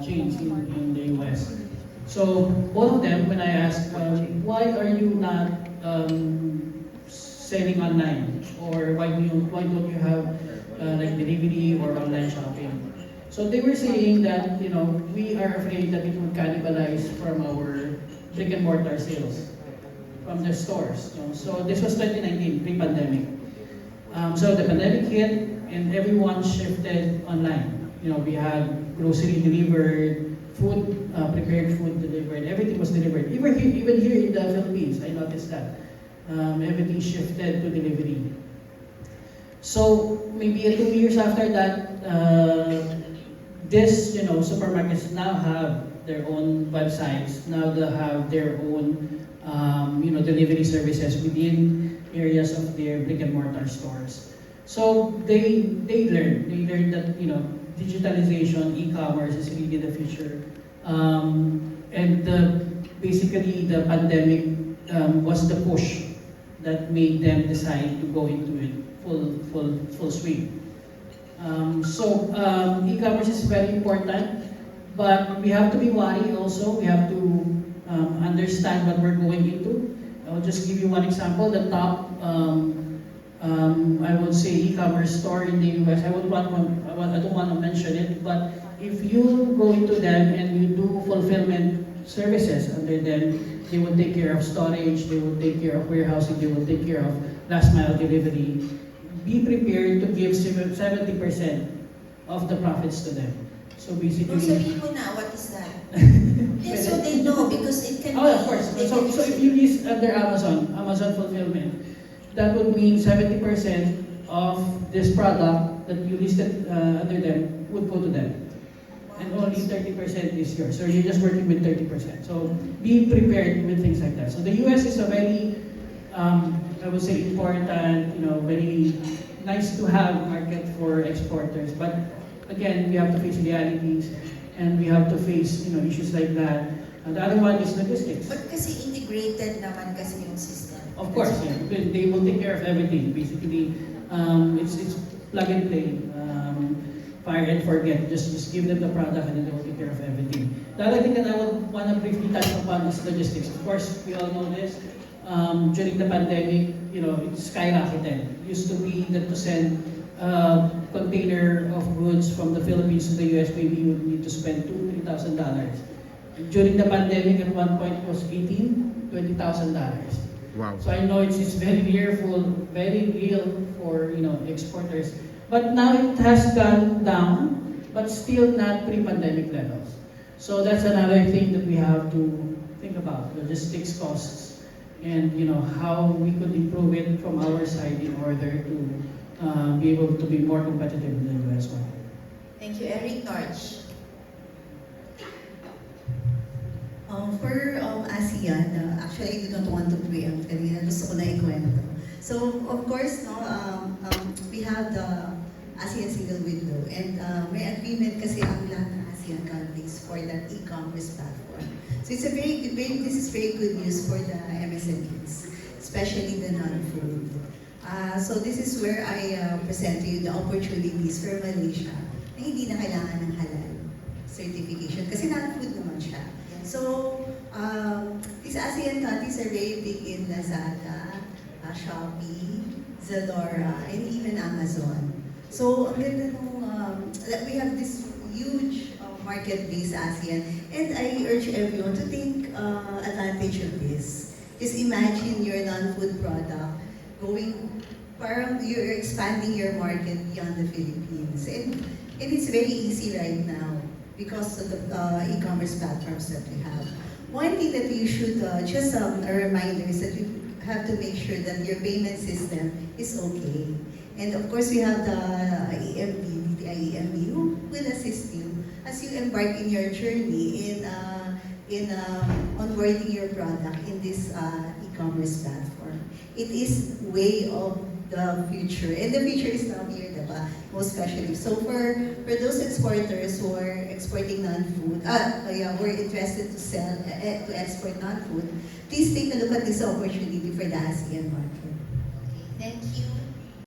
chains in the US. So both of them, when I asked, why are you not selling online, or why don't you have like delivery or online shopping? So they were saying that we are afraid that it would cannibalize from our brick and mortar sales from the stores. So this was 2019, pre-pandemic. So the pandemic hit and everyone shifted online. We had grocery delivered, food, prepared food delivered, everything was delivered. Even here in the Philippines, I noticed that. Everything shifted to delivery. So maybe 2 years after that, this supermarkets now have their own websites. Now they have their own delivery services within areas of their brick and mortar stores. So they learned that digitalization, e-commerce is really the future. And basically the pandemic was the push that made them decide to go into it full swing. E-commerce is very important, but we have to be wary also. We have to understand what we're going into. I'll just give you one example. The top, I would say, e-commerce store in the US. I don't want to mention it, but if you go into them and you do fulfillment services under them, they will take care of storage, they will take care of warehousing, they will take care of last mile delivery. Be prepared to give 70% of the profits to them. So basically... sabihin mo na, what is that? Yes, so they know, because it can be... of course. So if you list under Amazon Fulfillment, that would mean 70% of this product that you listed under them would go to them. And only 30% is yours. So you're just working with 30%. So be prepared with things like that. So the US is a very, I would say, important, very nice to have market for exporters. But again, we have to face realities and we have to face issues like that. And the other one is logistics. But kasi integrated naman kasi yung system. Of course, yeah. They will take care of everything. Basically, it's plug and play. Fire and forget. Just give them the product and then they will take care of everything. The other thing that I would want to briefly touch upon is logistics. Of course, we all know this. During the pandemic, it skyrocketed. It used to be that to send a container of goods from the Philippines to the US, maybe you would need to spend $2,000, $3,000. During the pandemic, at one point, it was $18,000, $20,000. Wow. So I know it's very fearful, very real for exporters. But now it has gone down, but still not pre-pandemic levels. So that's another thing that we have to think about, logistics costs, and how we could improve it from our side in order to be able to be more competitive in the US market. Thank you, Eric Torch. For ASEAN, actually I do not want to preempt kanina, gusto ko na ikwento. So of course, we have the ASEAN single window, and may agreement kasi ang lahat ng ASEAN countries for that e-commerce platform. So it's this is very good news for the MSMEs, especially the non-food. So this is where I present to you the opportunities for Malaysia na hindi na kailangan ng halal certification kasi non-food naman siya. So these ASEAN countries are very big in Lazada, Shopee, Zalora, and even Amazon. So ang ganda nung, we have this huge market-based ASEAN, and I urge everyone to take advantage of this. Just imagine your non-food product parang you're expanding your market beyond the Philippines. And it's very easy right now because of the e-commerce platforms that we have. One thing that you should, just a reminder, is that you have to make sure that your payment system is okay. And of course, we have the EMB, the IEMB, who will assist you as you embark in your journey in onboarding your product in this e-commerce platform. It is way of the future, and the future is now here, diba? Most especially. So for those exporters who are exporting non-food, we're interested to sell, to export non-food, please take a look at this opportunity for the ASEAN market. Thank you.